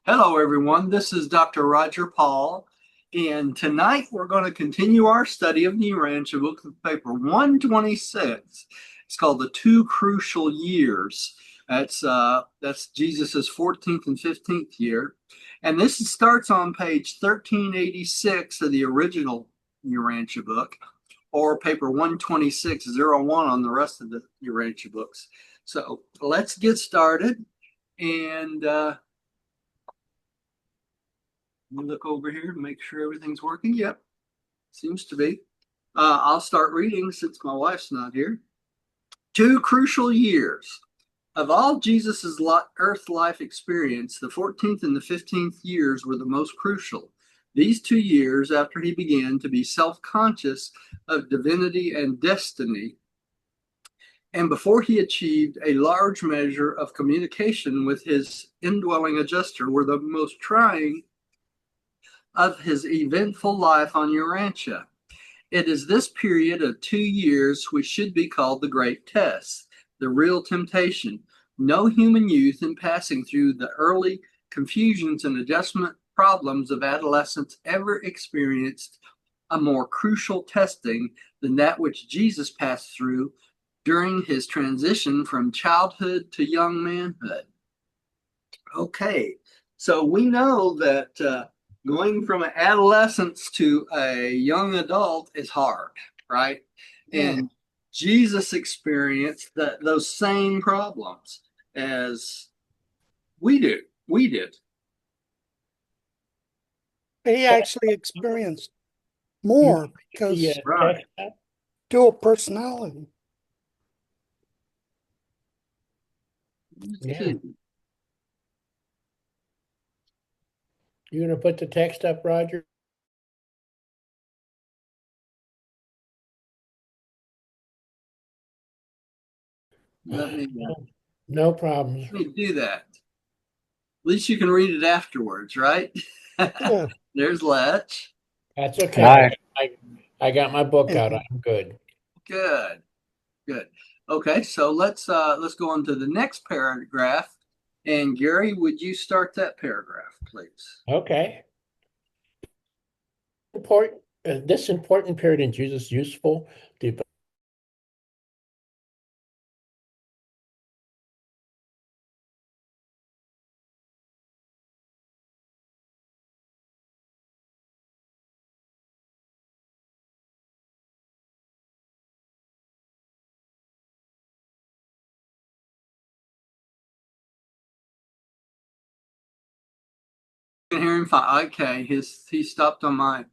Hello, everyone. This is Dr. Roger Paul, and tonight we're going to continue our study of the Urantia book, paper 126. It's called "The Two Crucial Years." That's Jesus's 14th and 15th year, and this starts on page 1386 of the original Urantia book, or paper 12601 on the rest of the Urantia books. So let's get started, and let me look over here to make sure everything's working. Yep, seems to be. I'll start reading since my wife's not here. Two crucial years. Of all Jesus's earth life experience, the 14th and the 15th years were the most crucial. These 2 years after he began to be self-conscious of divinity and destiny, and before he achieved a large measure of communication with his indwelling adjuster, were the most trying of his eventful life on Urantia. It is this period of 2 years which should be called the great test, the real temptation. No human youth in passing through the early confusions and adjustment problems of adolescence ever experienced a more crucial testing than that which Jesus passed through during his transition from childhood to young manhood. Okay, so we know that going from an adolescence to a young adult is hard, right? Yeah. And Jesus experienced those same problems as we do. We did. He actually experienced more because Right. dual personality. Yeah. You gonna put the text up, Roger? Let me No problems. let me do that. At least you can read it afterwards, right? Yeah. There's Letch. That's okay. I got my book out. Yeah. I'm good. Good. Good. Okay, so let's go on to the next paragraph. And Gary, would you start that paragraph, please? Okay. This important period in Jesus' useful development. Can hear him fine. Okay, he stopped on my.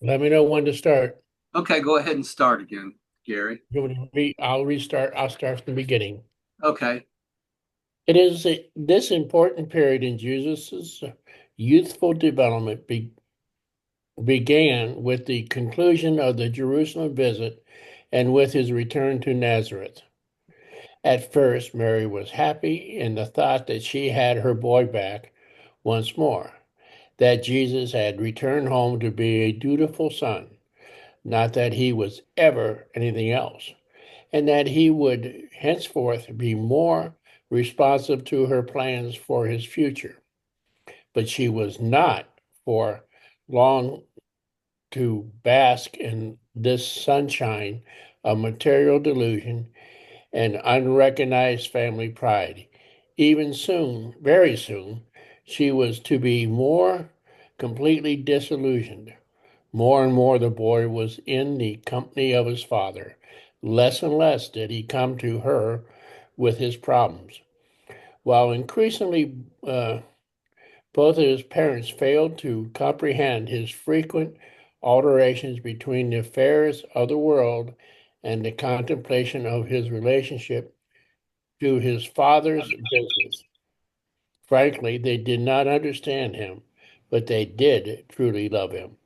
Let me know when to start. Okay, go ahead and start again, Gary. I'll restart. I'll start from the beginning. Okay. It is this important period in Jesus' youthful development began with the conclusion of the Jerusalem visit and with his return to Nazareth. At first, Mary was happy in the thought that she had her boy back once more, that Jesus had returned home to be a dutiful son, not that he was ever anything else, and that he would henceforth be more responsive to her plans for his future. But she was not for long to bask in this sunshine of material delusion and unrecognized family pride. Even soon, very soon, she was to be more completely disillusioned. More and more the boy was in the company of his father. Less and less did he come to her with his problems. While increasingly both of his parents failed to comprehend his frequent alterations between the affairs of the world and the contemplation of his relationship to his father's business. Frankly, they did not understand him, but they did truly love him.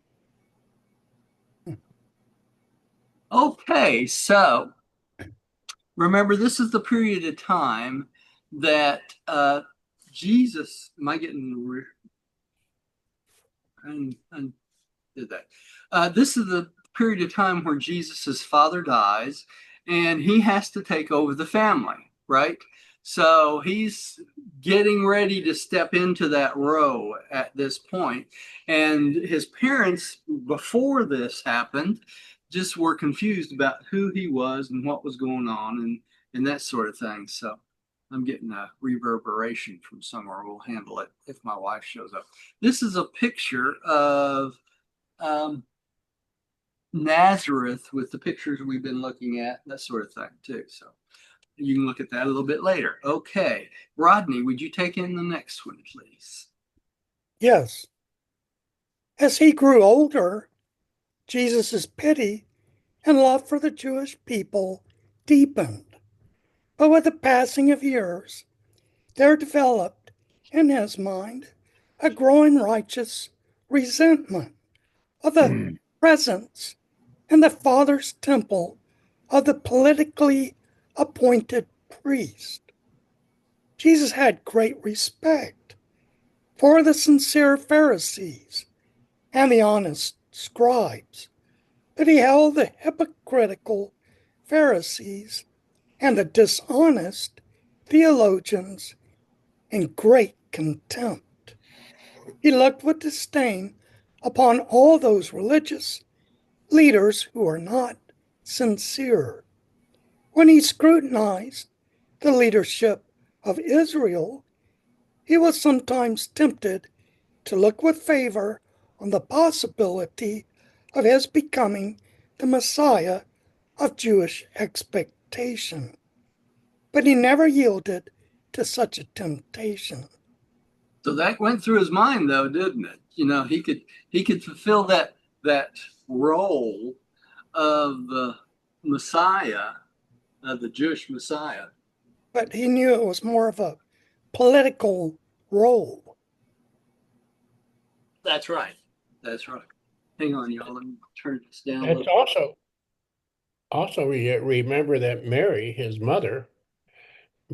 Okay, so remember, this is the period of time that Jesus. Am I getting? Did that? This is the period of time where Jesus's father dies, and he has to take over the family, right? So he's getting ready to step into that role at this point. And his parents, before this happened, just were confused about who he was and what was going on and that sort of thing. So I'm getting a reverberation from somewhere. We'll handle it if my wife shows up. This is a picture of um, Nazareth with the pictures we've been looking at, that sort of thing, too. So you can look at that a little bit later. Okay. Rodney, would you take in the next one, please? Yes. As he grew older, Jesus' pity and love for the Jewish people deepened. But with the passing of years, there developed in his mind a growing righteous resentment of the presence in the Father's temple of the politically appointed priest. Jesus had great respect for the sincere Pharisees and the honest scribes, but he held the hypocritical Pharisees and the dishonest theologians in great contempt. He looked with disdain upon all those religious leaders who are not sincere. When he scrutinized the leadership of Israel, he was sometimes tempted to look with favor on the possibility of his becoming the Messiah of Jewish expectation. But he never yielded to such a temptation. So that went through his mind, though, didn't it? He could fulfill that role of the Messiah, of the Jewish Messiah. But he knew it was more of a political role. That's right. That's right. Hang on, y'all. Let me turn this down a It's little. also remember that Mary, his mother,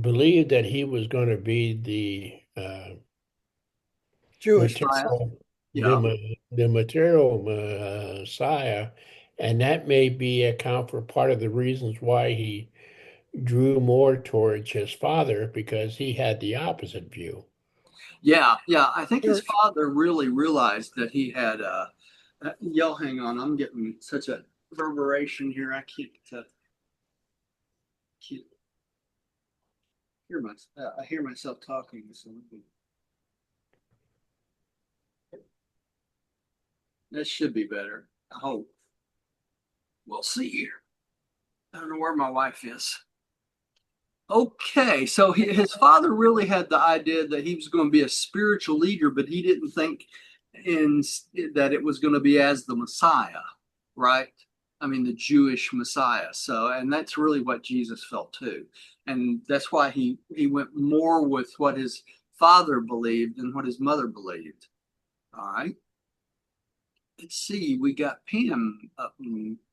believed that he was going to be Jewish. Messiah. material, Yeah. the material Messiah, and that may be account for part of the reasons why he drew more towards his father because he had the opposite view. Yeah. Yeah. I think his There's father really realized that he had y'all hang on. I'm getting such a reverberation here. I can't hear I hear myself talking. So that should be better. I hope. We'll see here. I don't know where my wife is. Okay, so his father really had the idea that he was going to be a spiritual leader, but he didn't think in that it was going to be as the Messiah, right? I mean, the Jewish Messiah. So, and that's really what Jesus felt too, and that's why he went more with what his father believed than what his mother believed. All right. Let's see. We got Pam up.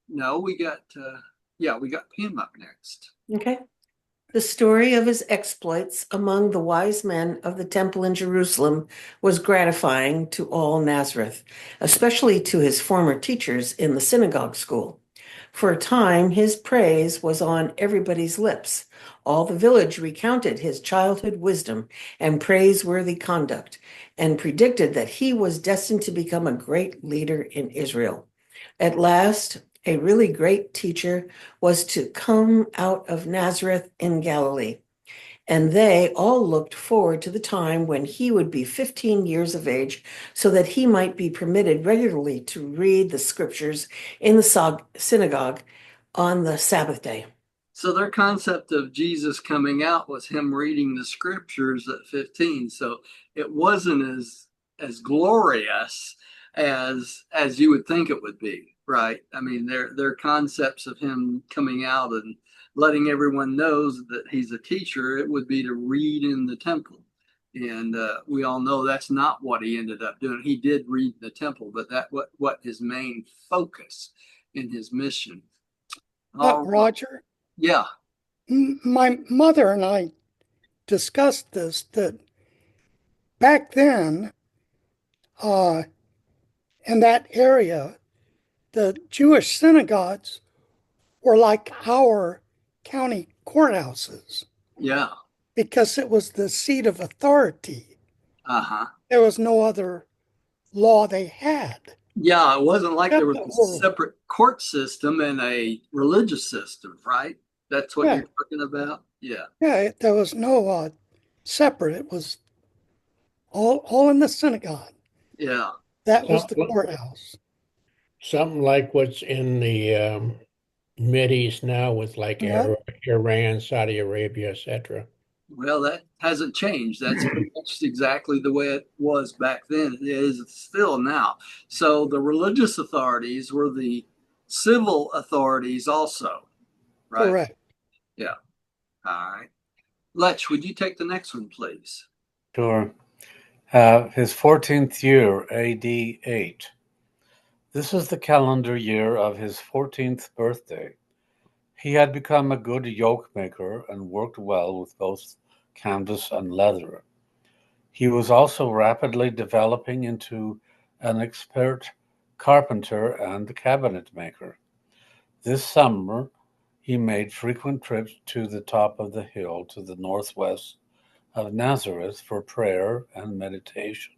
No, we got yeah, we got Pam up next. Okay. The story of his exploits among the wise men of the temple in Jerusalem was gratifying to all Nazareth, especially to his former teachers in the synagogue school. For a time, his praise was on everybody's lips. All the village recounted his childhood wisdom and praiseworthy conduct, and predicted that he was destined to become a great leader in Israel. At last, a really great teacher was to come out of Nazareth in Galilee. And they all looked forward to the time when he would be 15 years of age, so that he might be permitted regularly to read the scriptures in the synagogue on the Sabbath day. So their concept of Jesus coming out was him reading the scriptures at 15. So it wasn't as glorious as you would think it would be, right? I mean, their concepts of him coming out and letting everyone knows that he's a teacher, it would be to read in the temple. And we all know that's not what he ended up doing. He did read in the temple, but that what his main focus in his mission. But Roger, Yeah. my mother and I discussed this, that back then, in that area, the Jewish synagogues were like our county courthouses. Yeah. because it was the seat of authority. Uh-huh. There was no other law they had. Yeah, it wasn't like there was a Or, separate court system and a religious system, right? That's what yeah, you're talking about? Yeah. yeah, there was no separate. It was all in the synagogue. Yeah. That was the Something, courthouse. something like what's in the Mideast now with like Yeah, Iran, Saudi Arabia, etc. Well, that hasn't changed. That's pretty much exactly the way it was back then. It is still now. So the religious authorities were the civil authorities also, right? correct. Yeah. All right. Lech, would you take the next one, please? Sure. His 14th year, AD 8. This is the calendar year of his 14th birthday. He had become a good yoke maker and worked well with both canvas and leather. He was also rapidly developing into an expert carpenter and cabinet maker. This summer, he made frequent trips to the top of the hill to the northwest of Nazareth for prayer and meditation.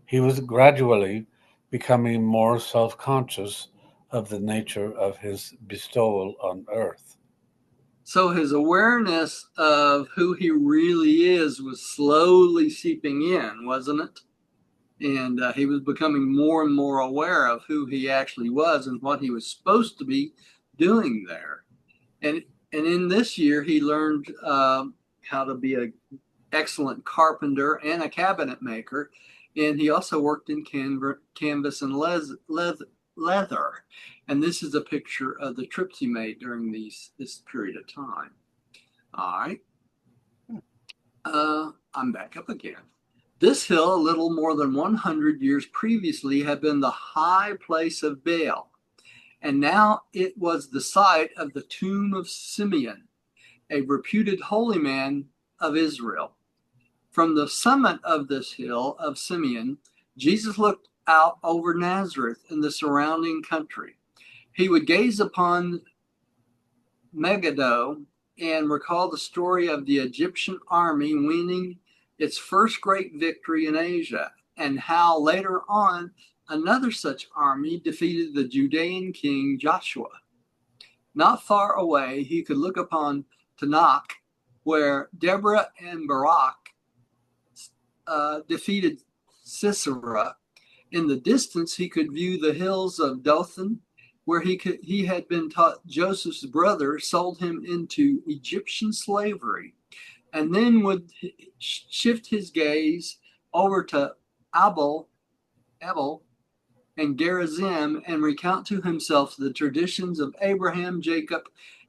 He was gradually becoming more self-conscious of the nature of his bestowal on earth. So his awareness of who he really is was slowly seeping in, wasn't it? And he was becoming more and more aware of who he actually was and what he was supposed to be doing there. And in this year, he learned how to be an excellent carpenter and a cabinet maker. And he also worked in canvas and leather. And this is a picture of the trips he made during this period of time. All right. I'm back up again. This hill, a little more than 100 years previously, had been the high place of Baal, and now it was the site of the tomb of Simeon, a reputed holy man of Israel. From the summit of this hill of Simeon, Jesus looked out over Nazareth and the surrounding country. He would gaze upon Megiddo and recall the story of the Egyptian army winning its first great victory in Asia, and how later on another such army defeated the Judean king Joshua. Not far away, he could look upon Tanakh, where Deborah and Barak defeated Sisera. In the distance, he could view the hills of Dothan, where he had been taught Joseph's brother sold him into Egyptian slavery, and then would shift his gaze over to Abel and Gerizim and recount to himself the traditions of Abraham, Jacob,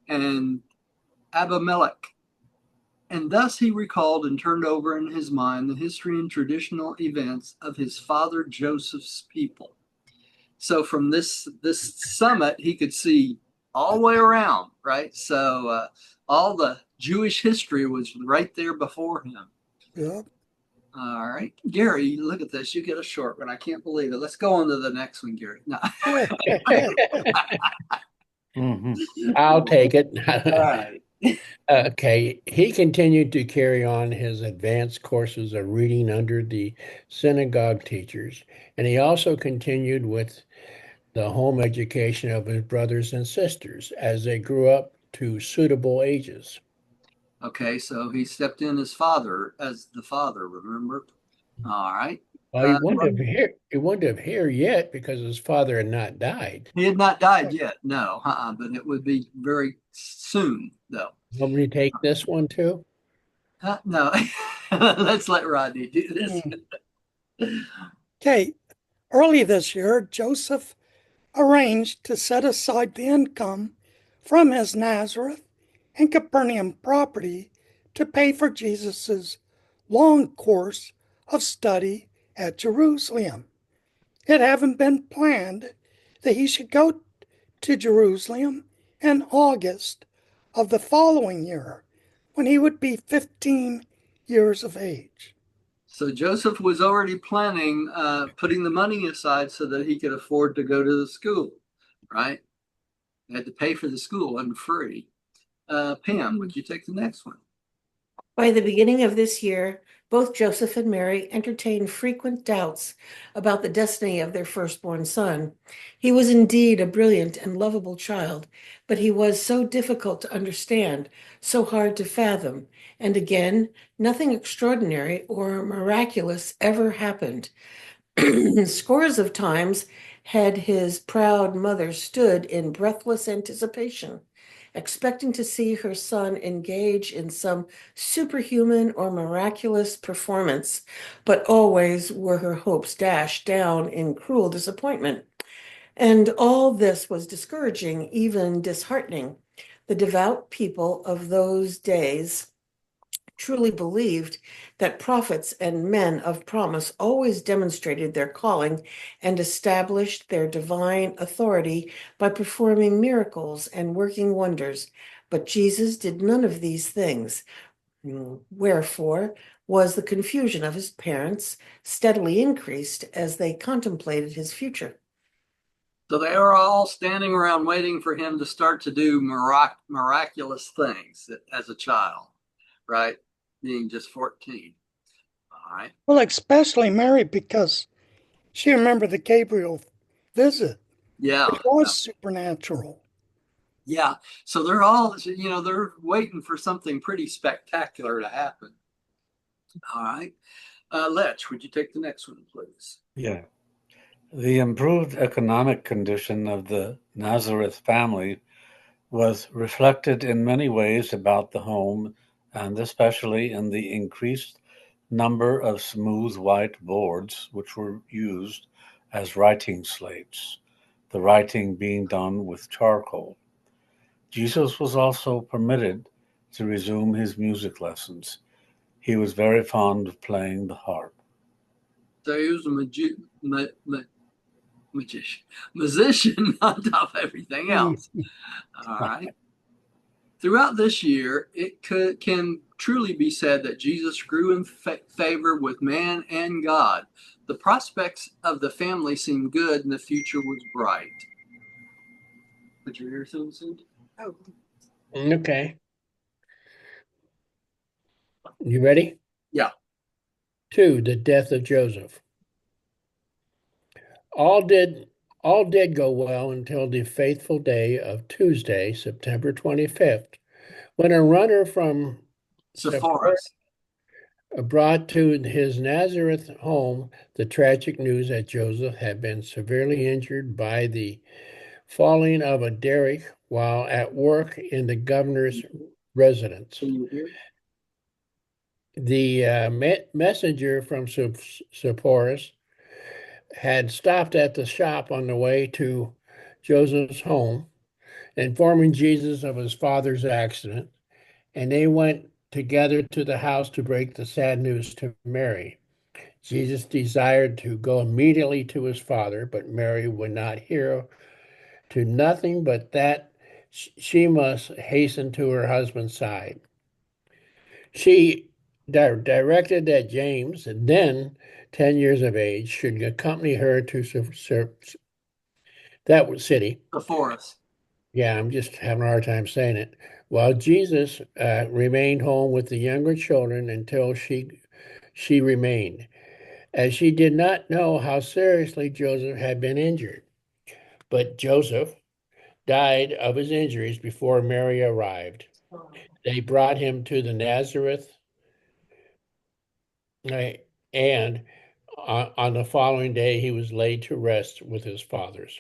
and Abimelech. And thus he recalled and turned over in his mind the history and traditional events of his father Joseph's people. So from this summit, he could see all the way around, right? So all the Jewish history was right there before him. Yeah. All right, Gary, look at this. You get a short one. I can't believe it. Let's go on to the next one, Gary. No. I'll take it. All right. Okay, he continued to carry on his advanced courses of reading under the synagogue teachers, and he also continued with the home education of his brothers and sisters as they grew up to suitable ages. Okay, so he stepped in as the father, remember? All right. Well, he wouldn't have here yet because his father had not died. He had not died yet, no, but it would be very soon, though. Want me to take this one too? No, let's let Rodney do this. Okay, early this year, Joseph arranged to set aside the income from his Nazareth and Capernaum property to pay for Jesus' long course of study at Jerusalem. It having been planned that he should go to Jerusalem in August of the following year, when he would be 15 years of age. So Joseph was already planning putting the money aside so that he could afford to go to the school, right? He had to pay for the school, it wasn't free. Pam, would you take the next one? By the beginning of this year, both Joseph and Mary entertained frequent doubts about the destiny of their firstborn son. He was indeed a brilliant and lovable child, but he was so difficult to understand, so hard to fathom. And again, nothing extraordinary or miraculous ever happened. Scores of times had his proud mother stood in breathless anticipation, expecting to see her son engage in some superhuman or miraculous performance, but always were her hopes dashed down in cruel disappointment. And all this was discouraging, even disheartening. The devout people of those days truly believed that prophets and men of promise always demonstrated their calling and established their divine authority by performing miracles and working wonders. But Jesus did none of these things. Wherefore was the confusion of his parents steadily increased as they contemplated his future. So they were all standing around waiting for him to start to do miraculous things as a child, right? Being just 14. All right. Well, especially Mary, because she remembered the Gabriel visit, Yeah. which was supernatural. Yeah. So they're all, they're waiting for something pretty spectacular to happen. All right. Letch, would you take the next one, please? Yeah. The improved economic condition of the Nazareth family was reflected in many ways about the home, and especially in the increased number of smooth white boards which were used as writing slates, the writing being done with charcoal. Jesus was also permitted to resume his music lessons. He was very fond of playing the harp. So he was a musician on top of everything else. All right. Throughout this year, it can truly be said that Jesus grew in favor with man and God. The prospects of the family seemed good and the future was bright. Did you hear something? Oh. Okay. You ready? Yeah. 2. The death of Joseph. All did all did go well until the fateful day of Tuesday, September 25th, when a runner from Sephora Sepphoris. brought to his Nazareth home the tragic news that Joseph had been severely injured by the falling of a derrick while at work in the governor's residence. Can you hear? The messenger from Sepphoris had stopped at the shop on the way to Joseph's home, informing Jesus of his father's accident, and they went together to the house to break the sad news to Mary. Jesus desired to go immediately to his father, but Mary would not hear to nothing but that she must hasten to her husband's side. She directed that James, then 10 years of age, should accompany her to that city. Sepphoris. Yeah, I'm just having a hard time saying it. While Jesus remained home with the younger children until she remained, as she did not know how seriously Joseph had been injured. But Joseph died of his injuries before Mary arrived. They brought him to the Nazareth, and on the following day he was laid to rest with his fathers.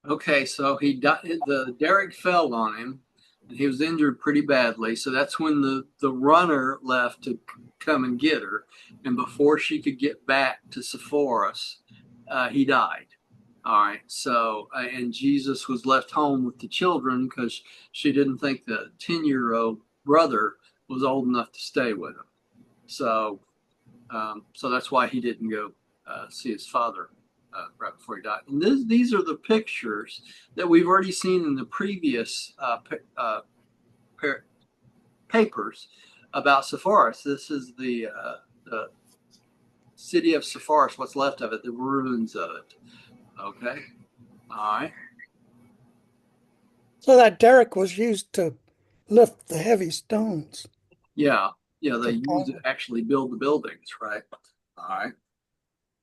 Okay, so he died. The derrick fell on him, and he was injured pretty badly. So that's when the runner left to come and get her, and before she could get back to Sepphoris, he died. All right. So and Jesus was left home with the children because she didn't think the 10-year-old brother was old enough to stay with him. So so that's why he didn't go see his father right before he died. And these are the pictures that we've already seen in the previous papers about Sepphoris. This is the city of Sepphoris, what's left of it, the ruins of it. Okay. All right. So that derrick was used to lift the heavy stones. Yeah. they use it to actually build the buildings, right? All right.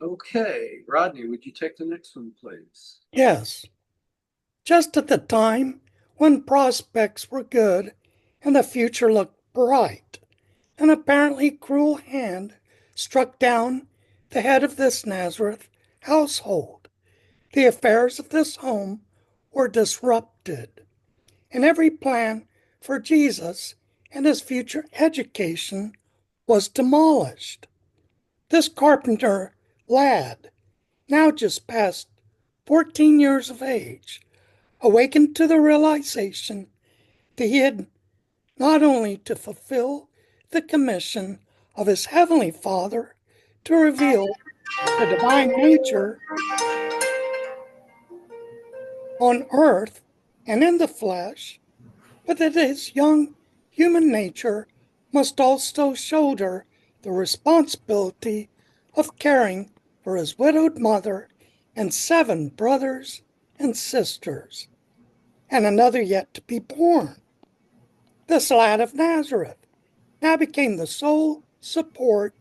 Okay, Rodney, would you take the next one, please? Yes, just at the time when prospects were good and the future looked bright, an apparently cruel hand struck down the head of this Nazareth household. The affairs of this home were disrupted, and every plan for Jesus and his future education was demolished. This carpenter lad, now just past 14 years of age, awakened to the realization that he had not only to fulfill the commission of his heavenly Father to reveal the divine nature on earth and in the flesh, but that his young human nature must also shoulder the responsibility of caring for his widowed mother and 7 brothers and sisters, and another yet to be born. This lad of Nazareth now became the sole support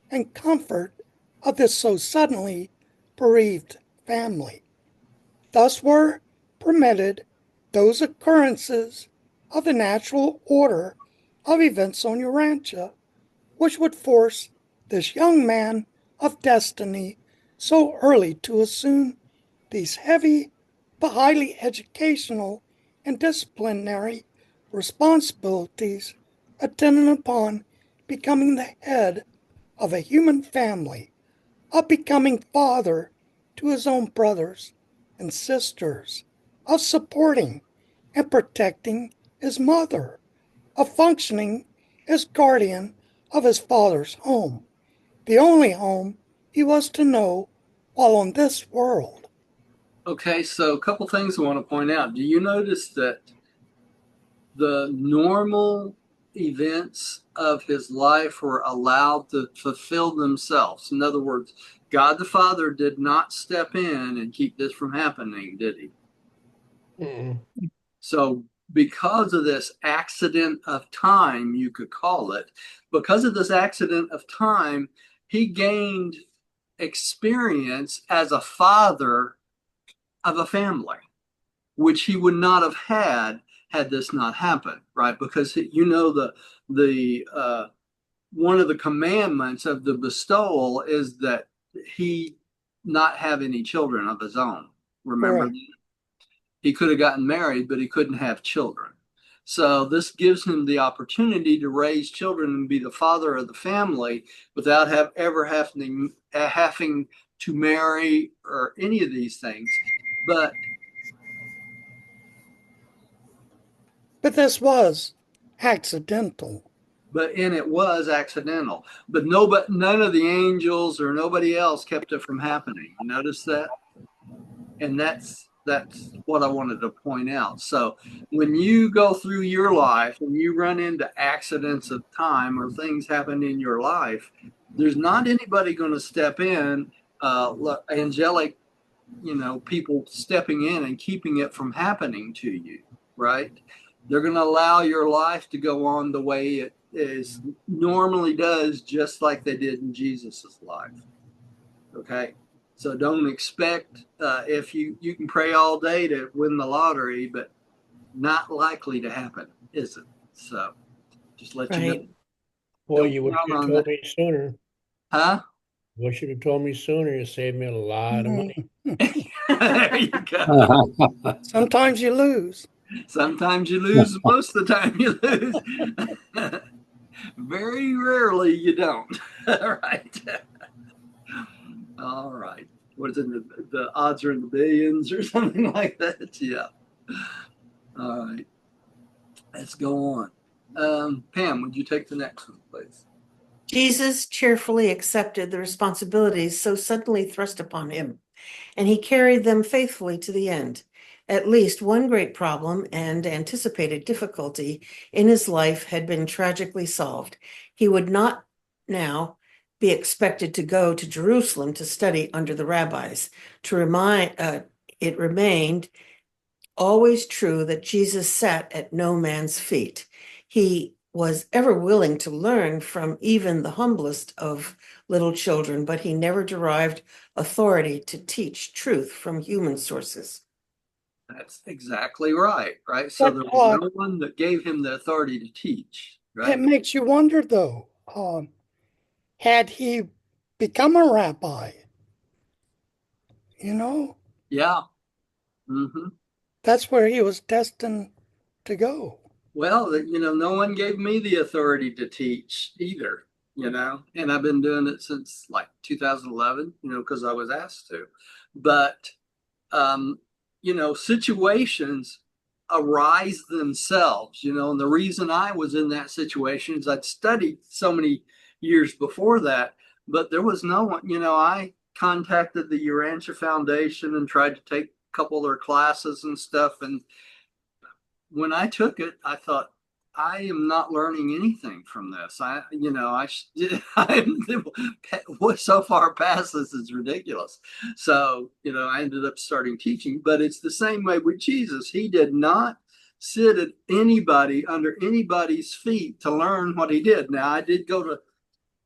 and comfort of this so suddenly bereaved family. Thus were permitted those occurrences of the natural order of events on Urantia, which would force this young man of destiny so early to assume these heavy but highly educational and disciplinary responsibilities attendant upon becoming the head of a human family, of becoming father to his own brothers and sisters, of supporting and protecting his mother, of functioning as guardian of his father's home, the only home he was to know while on this world. Okay, so a couple things I want to point out. Do you notice that the normal events of his life were allowed to fulfill themselves? In other words, God the Father did not step in and keep this from happening, did he? Mm-mm. So, because of this accident of time, you could call it, because of this accident of time, he gained experience as a father of a family, which he would not have had this not happened, right? Because the one of the commandments of the bestowal is that he not have any children of his own. Remember, Correct. he could have gotten married, but he couldn't have children. So this gives him the opportunity to raise children and be the father of the family without ever having to marry or any of these things. But this was accidental. and it was accidental. But none of the angels or nobody else kept it from happening. You notice that? And that's what I wanted to point out. So when you go through your life and you run into accidents of time or things happen in your life, there's not anybody going to step in, angelic, people stepping in and keeping it from happening to you, right? They're going to allow your life to go on the way it is normally does, just like they did in Jesus's life. Okay. So don't expect if you can pray all day to win the lottery, but not likely to happen, is it? So just let you know. Right. Boy, Don't you wish count you'd on told that. me sooner. Huh? Wish you'd have told me sooner. You saved me a lot of money. There you go. Sometimes you lose. Sometimes you lose. Most of the time you lose. Very rarely you don't. All right. All right. What is it? The odds are in the billions or something like that. Yeah. All right. Let's go on. Pam, would you take the next one, please? Jesus cheerfully accepted the responsibilities so suddenly thrust upon him, and he carried them faithfully to the end. At least one great problem and anticipated difficulty in his life had been tragically solved. He would not now be expected to go to Jerusalem to study under the rabbis. It remained always true that Jesus sat at no man's feet. He was ever willing to learn from even the humblest of little children, but he never derived authority to teach truth from human sources. That's exactly right. Right. So there was no one that gave him the authority to teach. Right. It makes you wonder, though, had he become a rabbi, you know, Yeah. Mm-hmm. that's where he was destined to go. Well, no one gave me the authority to teach either, and I've been doing it since like 2011, because I was asked to. But, situations arise themselves, and the reason I was in that situation is I'd studied so many years before that, but there was no one, I contacted the Urantia Foundation and tried to take a couple of their classes and stuff. And when I took it, I thought, I am not learning anything from this. What so far past this is ridiculous. So, I ended up starting teaching, but it's the same way with Jesus. He did not sit at anybody under anybody's feet to learn what he did. Now, I did go to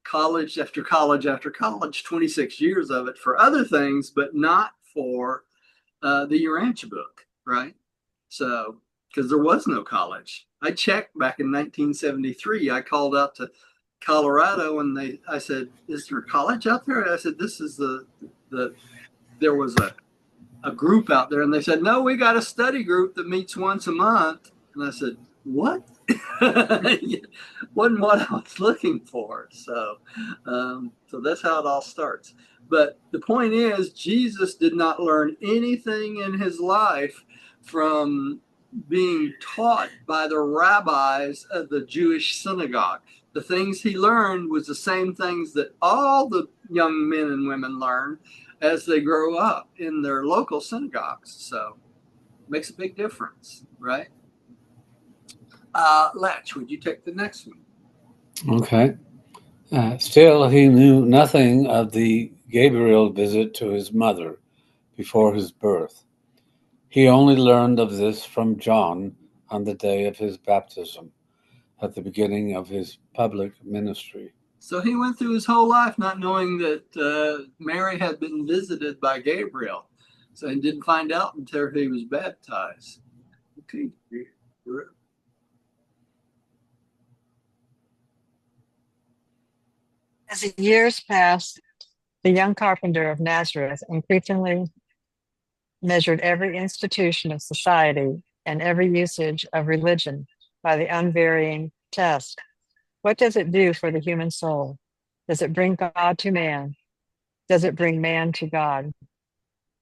college after college after college, 26 years of it for other things, but not for the Urantia book, right? So, because there was no college. I checked back in 1973. I called out to Colorado and I said, "Is there a college out there?" I said, "This is there was a group out there," and they said, "No, we got a study group that meets once a month." And I said, "What?" Wasn't what I was looking for. So that's how it all starts. But the point is, Jesus did not learn anything in his life from being taught by the rabbis of the Jewish synagogue. The things he learned was the same things that all the young men and women learn as they grow up in their local synagogues. So it makes a big difference, right? Latch, would you take the next one? Okay. Still, he knew nothing of the Gabriel visit to his mother before his birth. He only learned of this from John on the day of his baptism, at the beginning of his public ministry. So he went through his whole life not knowing that Mary had been visited by Gabriel. So he didn't find out until he was baptized. Okay. As the years passed, the young carpenter of Nazareth increasingly measured every institution of society and every usage of religion by the unvarying test. What does it do for the human soul? Does it bring God to man? Does it bring man to God?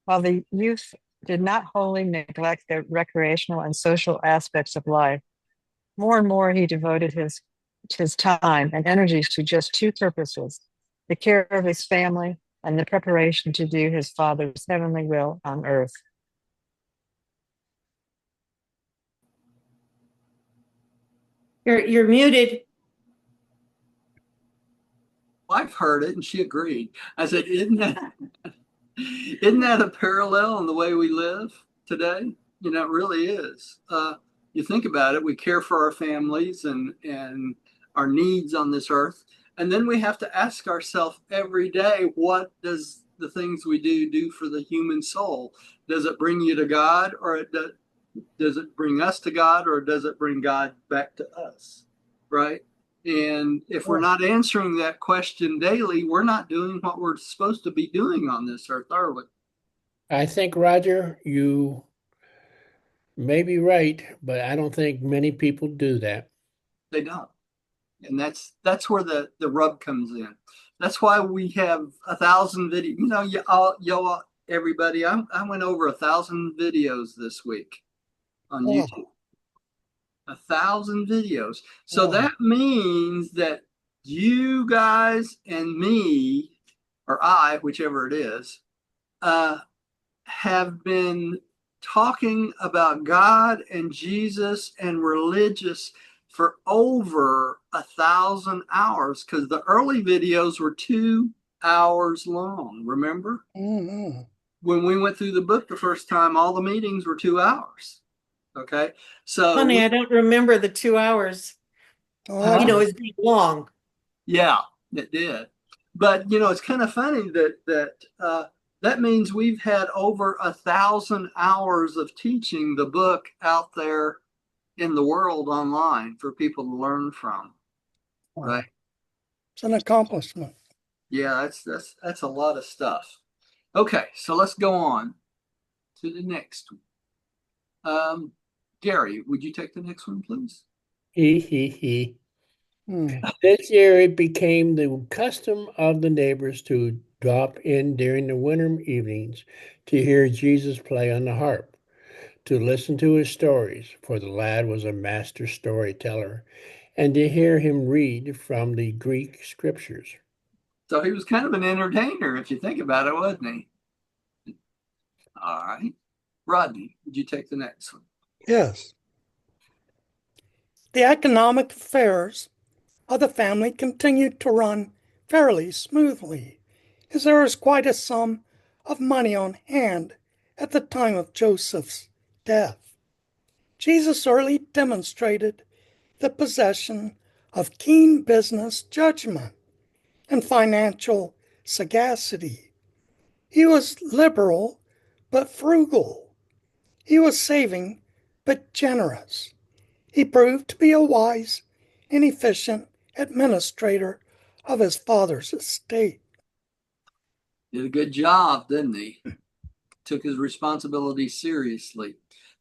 While the youth did not wholly neglect the recreational and social aspects of life, more and more he devoted his time and energies to just two purposes: the care of his family and the preparation to do his Father's heavenly will on earth. You're muted. I've heard it and she agreed. I said, isn't that a parallel in the way we live today? It really is. You think about it, we care for our families and our needs on this earth. And then we have to ask ourselves every day, what does the things we do for the human soul? Does it bring you to God, or does it bring us to God, or does it bring God back to us? Right? And if we're not answering that question daily, we're not doing what we're supposed to be doing on this earth, are we? I think, Roger, you may be right, but I don't think many people do that. They don't. And that's where the rub comes in. That's why we have 1,000 videos. Everybody, I went over 1,000 videos this week on YouTube. 1,000 videos. So that means that you guys and me, or I, whichever it is, have been talking about God and Jesus and religious for over 1,000 hours, because the early videos were 2 hours long. Remember? Mm-hmm. When we went through the book the first time, all the meetings were 2 hours. Okay. So Honey, I don't remember the 2 hours. Oh, You know, Huh? as being long. Yeah, it did. But it's kind of funny that means we've had over 1,000 hours of teaching the book out there in the world online for people to learn from, wow. right? It's an accomplishment. Yeah, that's a lot of stuff. Okay, so let's go on to the next one. Gary, would you take the next one, please? He, he, he. Hmm. This year it became the custom of the neighbors to drop in during the winter evenings to hear Jesus play on the harp, to listen to his stories, for the lad was a master storyteller, and to hear him read from the Greek scriptures. So he was kind of an entertainer, if you think about it, wasn't he? All right. Rodney, would you take the next one? Yes. The economic affairs of the family continued to run fairly smoothly, as there was quite a sum of money on hand at the time of Joseph's death. Jesus early demonstrated the possession of keen business judgment and financial sagacity. He was liberal but frugal. He was saving but generous. He proved to be a wise and efficient administrator of his father's estate. Did a good job, didn't he? Took his responsibility seriously.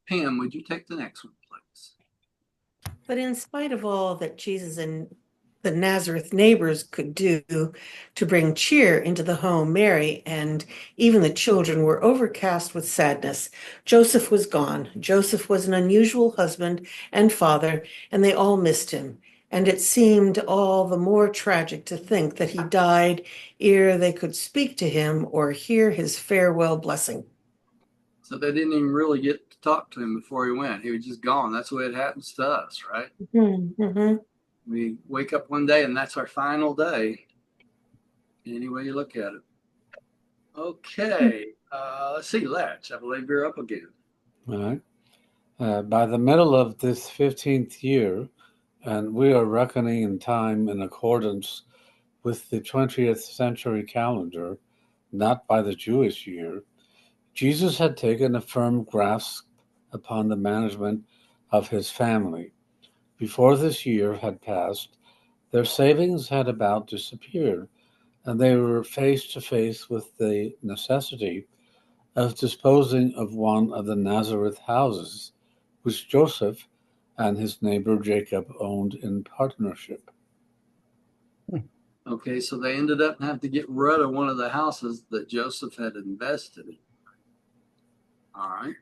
Pam, would you take the next one, please? But in spite of all that Jesus and the Nazareth neighbors could do to bring cheer into the home, Mary and even the children were overcast with sadness. Joseph was gone. Joseph was an unusual husband and father, and they all missed him. And it seemed all the more tragic to think that he died ere they could speak to him or hear his farewell blessing. So they didn't even really get to talk to him before he went. He was just gone. That's the way it happens to us, right? Mm-hmm. We wake up one day and that's our final day. Any way you look at it. Okay. Let's see, Letch. I believe you're up again. All right. By the middle of this 15th year, and we are reckoning in time in accordance with the 20th century calendar, not by the Jewish year, Jesus had taken a firm grasp upon the management of his family. Before this year had passed, their savings had about disappeared, and they were face to face with the necessity of disposing of one of the Nazareth houses, which Joseph and his neighbor Jacob owned in partnership. Okay, so they ended up having to get rid of one of the houses that Joseph had invested in. All right.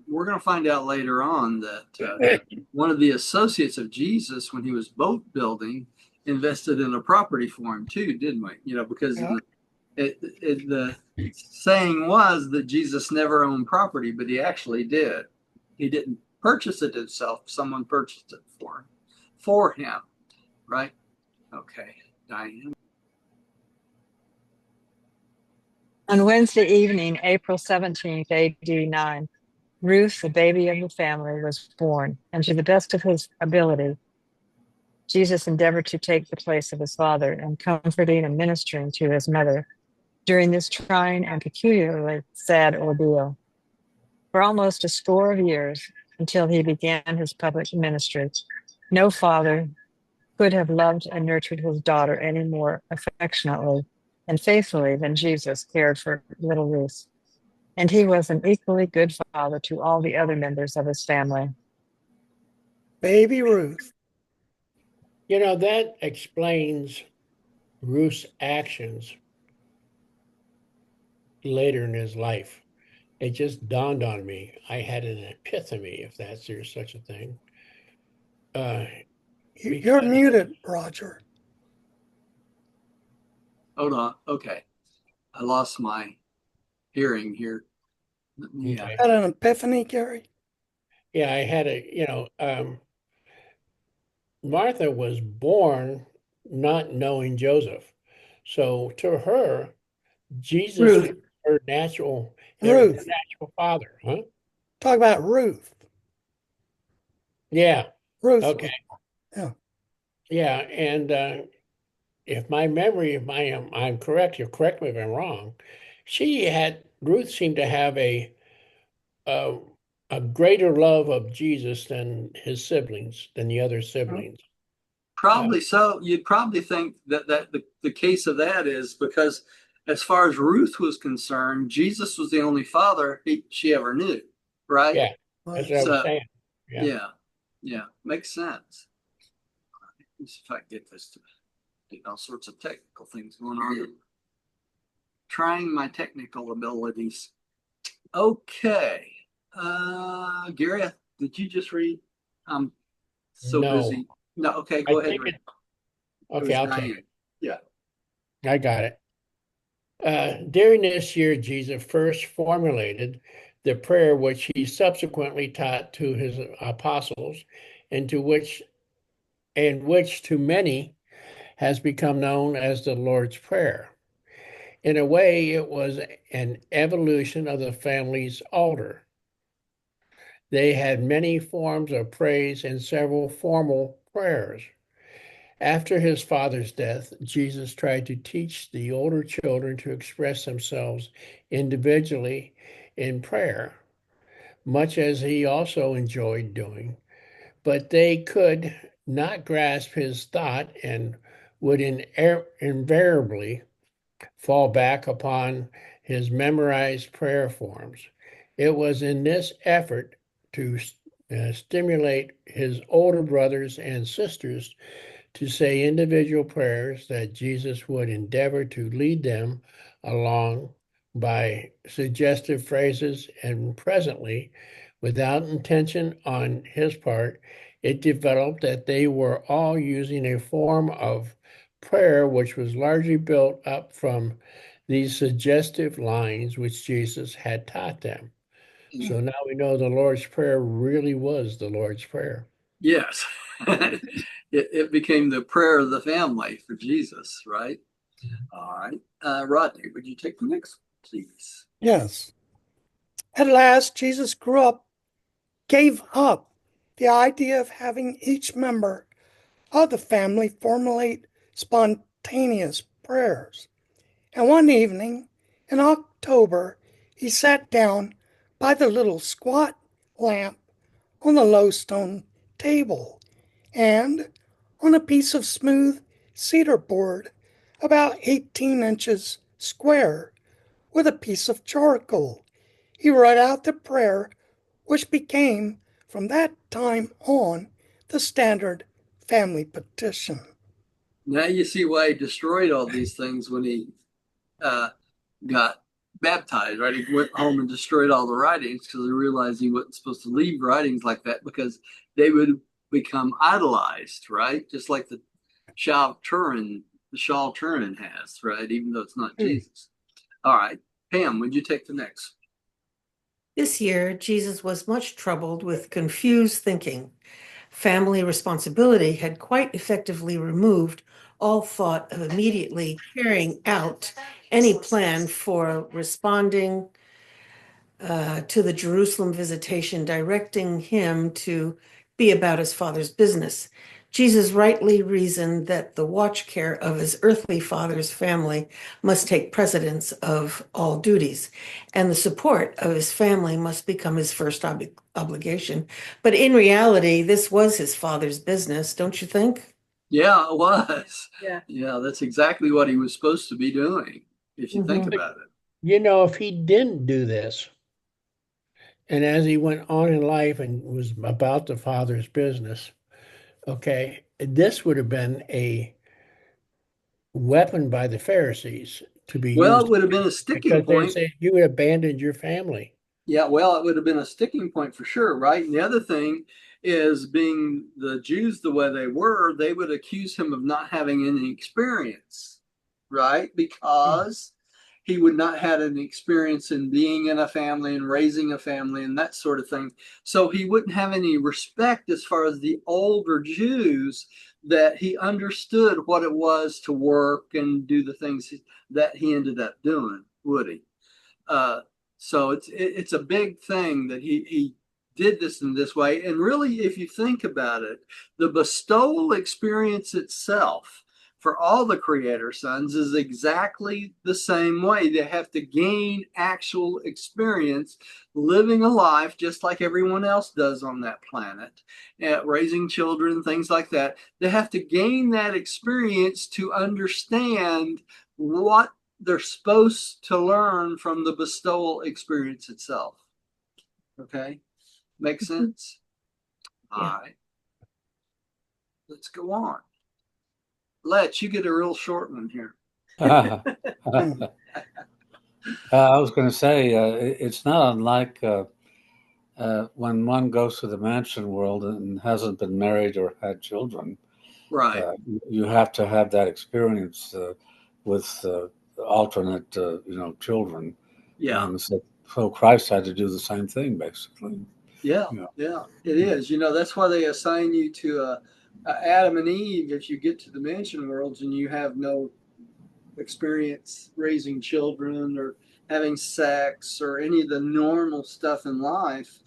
We're going to find out later on that one of the associates of Jesus, when he was boat building, invested in a property for him too, didn't we? Because Yeah. the saying was that Jesus never owned property, but he actually did. He didn't purchase it himself. Someone purchased it for him, right? Okay, Diane. On Wednesday evening, April 17th, AD 9, Ruth, the baby of the family, was born, and to the best of his ability, Jesus endeavored to take the place of his father in comforting and ministering to his mother during this trying and peculiarly sad ordeal. For almost a score of years, until he began his public ministry, no father could have loved and nurtured his daughter any more affectionately and faithfully than Jesus cared for little Ruth. And he was an equally good father to all the other members of his family. Baby Ruth. That explains Ruth's actions later in his life. It just dawned on me. I had an epiphany, if there's such a thing. You're Because muted, Roger. Hold on. Okay. I lost my hearing here. okay. Had an epiphany, Gary? Yeah, I had Martha was born not knowing Joseph. So to her, Jesus was Ruth. her natural Ruth. father, huh? Talk about Ruth. Yeah. Ruth. Okay. Yeah. Yeah, and if my memory, if I'm correct, you correct me if I'm wrong. Ruth seemed to have a a greater love of Jesus than his siblings, than the other siblings. Probably so. You'd probably think that the case of that is because, as far as Ruth was concerned, Jesus was the only father she ever knew, right? Yeah, that's what I was So, saying. Yeah. yeah, yeah, makes sense. Let me see if I can get this to get all sorts of technical things going on. Trying my technical abilities. Okay. Gary, did you just read? I'm so No, busy. No, okay, I go ahead and think read. it. It Okay, was I'll take Diane. Yeah. it. I got it. During this year, Jesus first formulated the prayer which he subsequently taught to his apostles, and which to many has become known as the Lord's Prayer. In a way, it was an evolution of the family's altar. They had many forms of praise and several formal prayers. After his father's death, Jesus tried to teach the older children to express themselves individually in prayer, much as he also enjoyed doing, but they could not grasp his thought and would invariably fall back upon his memorized prayer forms. It was in this effort to stimulate his older brothers and sisters to say individual prayers that Jesus would endeavor to lead them along by suggestive phrases, and presently, without intention on his part, it developed that they were all using a form of prayer which was largely built up from these suggestive lines which Jesus had taught them. So now we know the Lord's Prayer really was the Lord's Prayer. Yes. It became the prayer of the family for Jesus, right? All right. Rodney, would you take the next, please? Yes. At last, Jesus gave up the idea of having each member of the family formulate spontaneous prayers. And one evening in October, he sat down by the little squat lamp on the low stone table, and on a piece of smooth cedar board about 18 inches square with a piece of charcoal, he wrote out the prayer which became from that time on the standard family petition. Now you see why he destroyed all these things when he uh, got baptized, right? He went home and destroyed all the writings because he realized he wasn't supposed to leave writings like that because they would become idolized, right? Just like the Shal Turin has, right? Even though it's not Jesus. All right. Pam, would you take the next? This year, Jesus was much troubled with confused thinking. Family responsibility had quite effectively removed all thought of immediately carrying out any plan for responding to the Jerusalem visitation, directing him to be about his father's business. Jesus rightly reasoned that the watch care of his earthly father's family must take precedence of all duties, and the support of his family must become his first obligation. But in reality, this was his father's business, don't you think? Yeah, it was. Yeah. Yeah, that's exactly what he was supposed to be doing, if you think Mhm. about it. You know, if he didn't do this, and as he went on in life and was about the Father's business, okay, this would have been a weapon by the Pharisees to be Well, it used would have been a sticking because they point. say you abandoned your family. Yeah, well, it would have been a sticking point for sure, right? And the other thing is, being the Jews the way they were, they would accuse him of not having any experience, right? Because he would not had an experience in being in a family and raising a family and that sort of thing. So he wouldn't have any respect as far as the older Jews, that he understood what it was to work and do the things that he ended up doing, would he? Uh, so it's a big thing that he did this in this way. And really, if you think about it, the bestowal experience itself for all the creator sons is exactly the same way. They have to gain actual experience living a life just like everyone else does on that planet, raising children, things like that. They have to gain that experience to understand what they're supposed to learn from the bestowal experience itself. Okay, make sense? Yeah. All right, let's go on. Let's, you get a real short one here. I was going to say, it's not unlike when one goes to the mansion world and hasn't been married or had children. Right. You have to have that experience with alternate, children. Yeah. And so Christ had to do the same thing, basically. Yeah. It is. That's why they assign you to Adam and Eve if you get to the mansion worlds and you have no experience raising children or having sex or any of the normal stuff in life.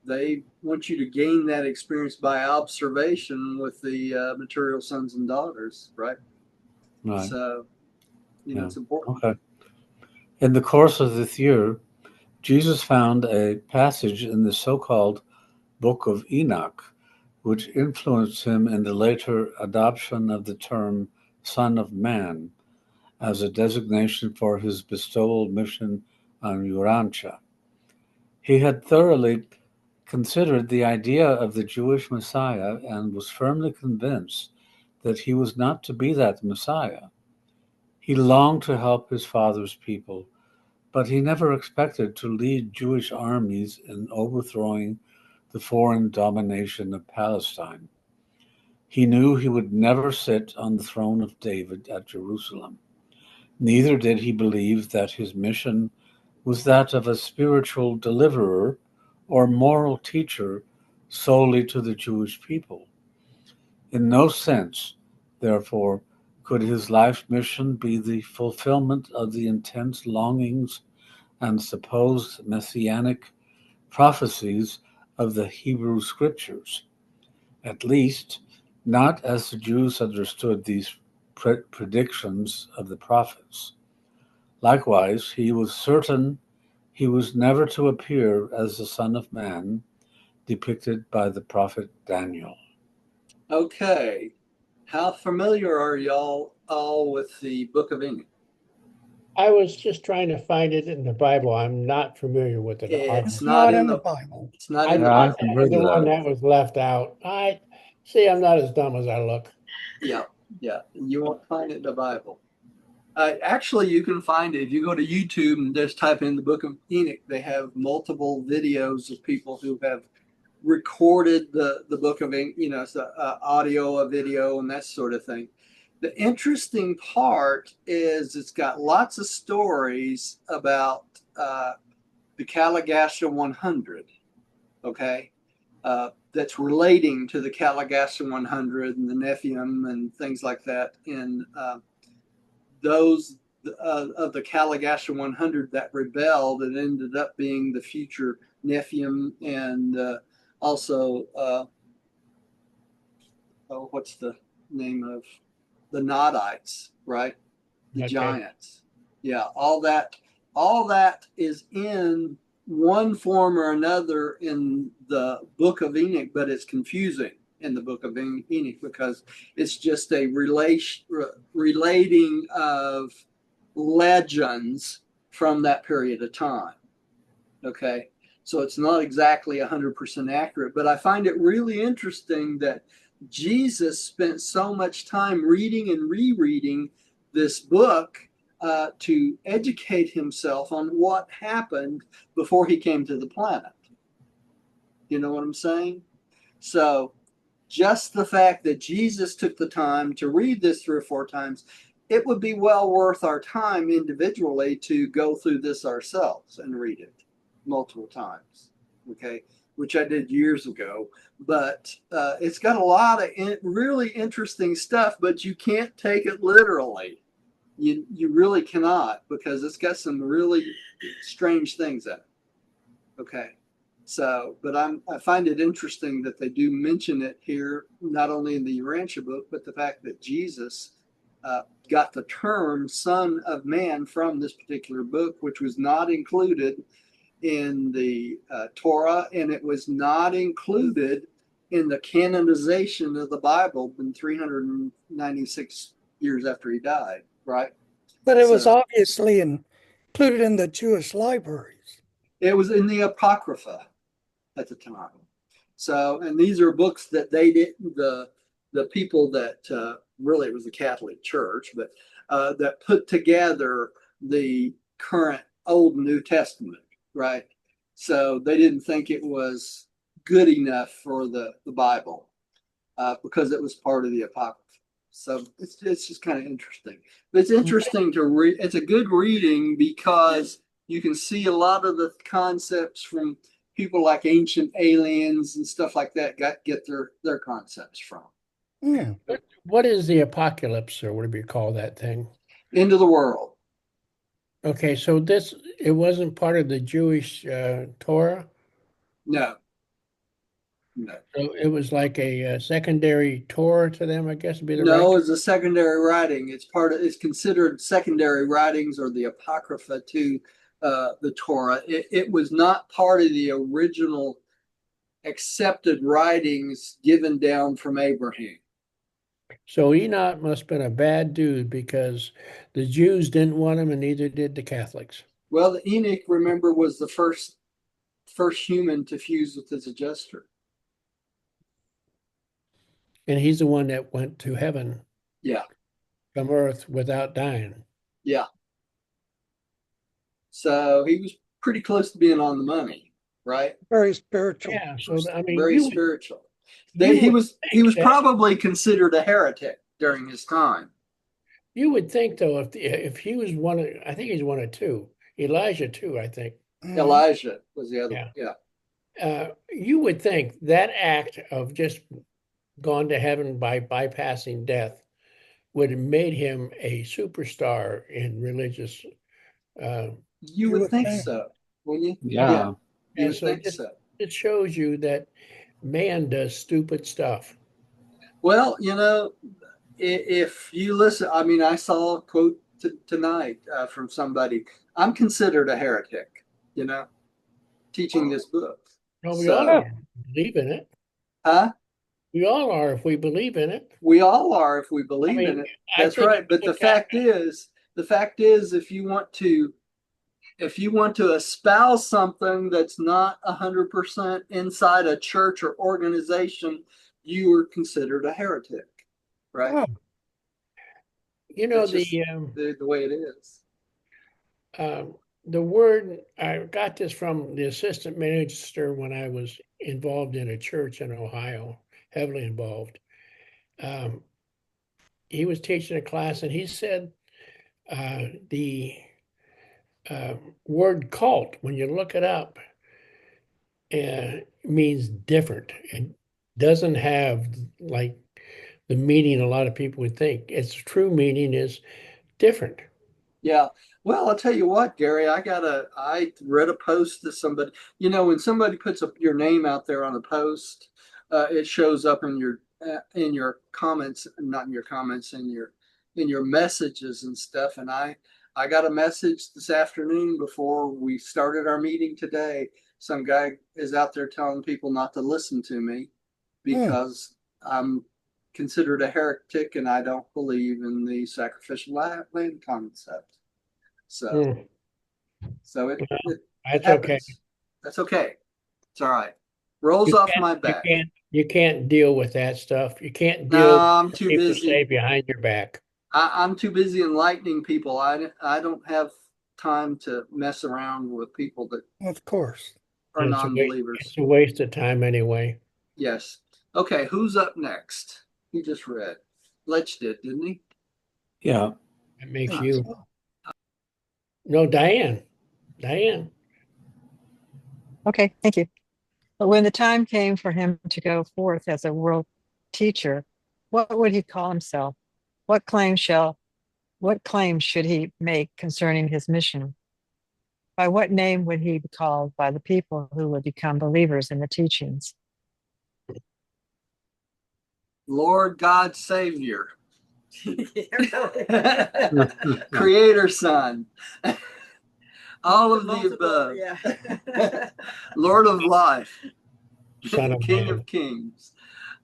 They want you to gain that experience by observation with the material sons and daughters, right? Right. So, it's important. Okay. In the course of this year, Jesus found a passage in the so-called Book of Enoch, which influenced him in the later adoption of the term Son of Man as a designation for his bestowal mission on Urantia. He had thoroughly considered the idea of the Jewish Messiah and was firmly convinced that he was not to be that Messiah. He longed to help his father's people, but he never expected to lead Jewish armies in overthrowing the foreign domination of Palestine. He knew he would never sit on the throne of David at Jerusalem. Neither did he believe that his mission was that of a spiritual deliverer or moral teacher solely to the Jewish people. In no sense, therefore, could his life mission be the fulfillment of the intense longings and supposed messianic prophecies of the Hebrew scriptures, at least not as the Jews understood these predictions of the prophets. Likewise, he was certain he was never to appear as the Son of Man depicted by the prophet Daniel. Okay. How familiar are y'all all with the Book of Enoch? I was just trying to find it in the Bible. I'm not familiar with it. It's It's not not in in the the Bible. It's not I in the thought Bible. that was the one that was left out. I see. I'm not as dumb as I look. Yeah. You won't find it in the Bible. Actually, you can find it if you go to YouTube and just type in the Book of Enoch. They have multiple videos of people who have recorded the Book of Enoch. It's audio, a video, and that sort of thing. The interesting part is it's got lots of stories about the Caligasha 100. Okay. That's relating to the Caligasha 100 and the Nephilim and things like that. And those of the Caligasha 100 that rebelled and ended up being the future Nephilim and also, what's the name of the Nodites, right? The giants. Yeah, all that is in one form or another in the Book of Enoch, but it's confusing in the Book of Enoch because it's just a relating of legends from that period of time. Okay, so it's not exactly 100% accurate, but I find it really interesting that Jesus spent so much time reading and rereading this book to educate himself on what happened before he came to the planet. You know what I'm saying? So just the fact that Jesus took the time to read this 3 or 4 times, it would be well worth our time individually to go through this ourselves and read it multiple times. Okay, which I did years ago, but it's got a lot of really interesting stuff, but you can't take it literally. You really cannot, because it's got some really strange things in it. Okay. So, but I find it interesting that they do mention it here, not only in the Urantia book, but the fact that Jesus got the term Son of Man from this particular book, which was not included in the Torah, and it was not included in the canonization of the Bible in 396 years after he died, right? But it was So obviously included in the Jewish libraries. it was in the Apocrypha at the time. So, and these are books that they didn't, the people that really it was the Catholic Church, but that put together the current Old and New Testament, right? So they didn't think it was good enough for the Bible because it was part of the Apocrypha. So it's just kind of interesting. But it's interesting to read. It's a good reading because you can see a lot of the concepts from people like ancient aliens and stuff like that get their concepts from. What is the apocalypse, or whatever you call that thing? End of the world. Okay, so it wasn't part of the Jewish Torah? No. So it was like a secondary Torah to them, I guess would be the right. No, it's a secondary writing. It's considered secondary writings or the Apocrypha to the Torah. It was not part of the original accepted writings given down from Abraham. So Enoch must have been a bad dude because the Jews didn't want him and neither did the Catholics. Well, the Enoch, remember, was the first human to fuse with his adjuster. And he's the one that went to heaven. Yeah. From earth without dying. Yeah. So he was pretty close to being on the money, right? Very spiritual. Yeah. So I mean, very spiritual. He was probably considered a heretic during his time. You would think, though, if he was one of, I think he's one of two. Elijah too, I think. Elijah was the other. Yeah. You would think that act of just gone to heaven by bypassing death would have made him a superstar in religious. You would think so, wouldn't you? Yeah. You would think so. It shows you that man does stupid stuff. Well, if you listen, I mean, I saw a quote tonight from somebody. I'm considered a heretic, teaching this book. No, we all believe in it. Huh? We all are if we believe in it. We all are if we believe in it. That's right. But the fact is, if you want to espouse something that's not 100% inside a church or organization, you are considered a heretic, right? Oh. That's the way it is. The word, I got this from the assistant minister when I was involved in a church in Ohio, heavily involved. He was teaching a class and he said the word cult, when you look it up, means different. It doesn't have like the meaning a lot of people would think. Its true meaning is different. Yeah. Well, I'll tell you what, Gary, I read a post to somebody, when somebody puts your name out there on a post, it shows up in your comments, not in your comments, in your messages and stuff. And I got a message this afternoon before we started our meeting today. Some guy is out there telling people not to listen to me because I'm considered a heretic and I don't believe in the sacrificial lamb concept. So it that's happens. okay. That's okay. It's all right. Rolls off my back. You can't deal with that stuff. You can't deal No, I'm with too people busy. say behind your back. I'm too busy enlightening people. I don't have time to mess around with people that Of course. are non-believers. It's a waste of time anyway. Yes. Okay, who's up next? He just read. Lech did, didn't he? Yeah. That makes you. No, Diane. Okay, thank you. But when the time came for him to go forth as a world teacher, what would he call himself? What claim should he make concerning his mission? By what name would he be called by the people who would become believers in the teachings? Lord God Savior. Creator Son. All of the above. Yeah. Lord of Life. Son of King Man. of Kings.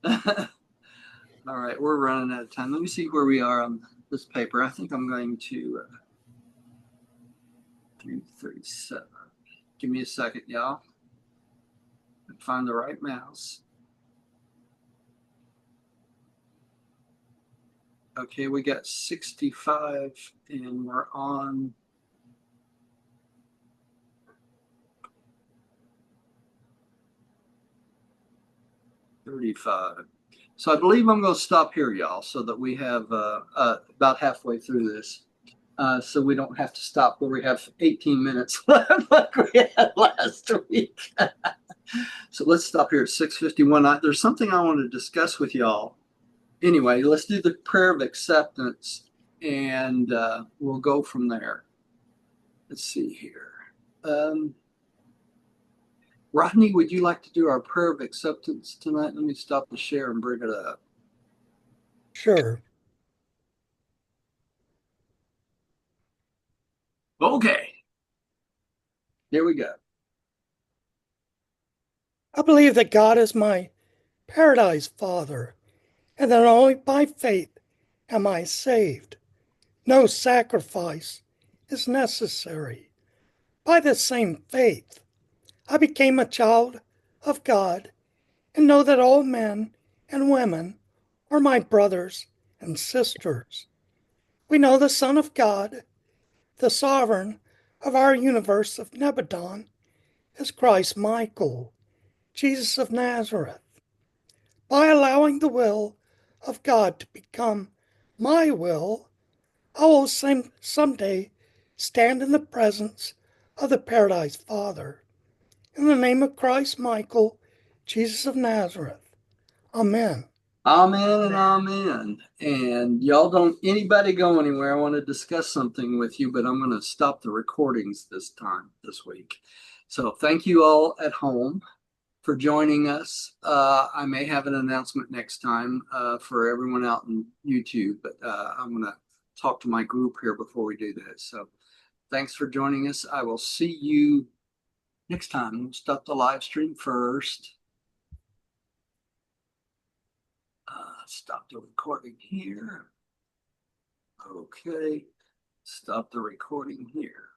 All right, we're running out of time. Let me see where we are on this paper. I think I'm going to 337. Give me a second, y'all. Find the right mouse. Okay, we got 65 and we're on 35. So I believe I'm going to stop here, y'all, so that we have about halfway through this. So we don't have to stop where we have 18 minutes left like we had last week. So let's stop here at 6:51. There's something I want to discuss with y'all. Anyway, let's do the prayer of acceptance and we'll go from there. Let's see here. Rodney, would you like to do our prayer of acceptance tonight? Let me stop the share and bring it up. Sure. Okay. Here we go. I believe that God is my paradise Father, and that only by faith am I saved. No sacrifice is necessary. By the same faith, I became a child of God and know that all men and women are my brothers and sisters. We know the Son of God, the sovereign of our universe of Nebadon, is Christ Michael, Jesus of Nazareth. By allowing the will of God to become my will, I will someday stand in the presence of the Paradise Father. In the name of Christ Michael, Jesus of Nazareth. Amen. Amen and amen. And y'all don't anybody go anywhere. I want to discuss something with you, but I'm going to stop the recordings this week. So thank you all at home for joining us. I may have an announcement next time for everyone out in YouTube, but I'm going to talk to my group here before we do this. So thanks for joining us. I will see you next time. We'll stop the live stream first. Stop the recording here. Okay. Stop the recording here.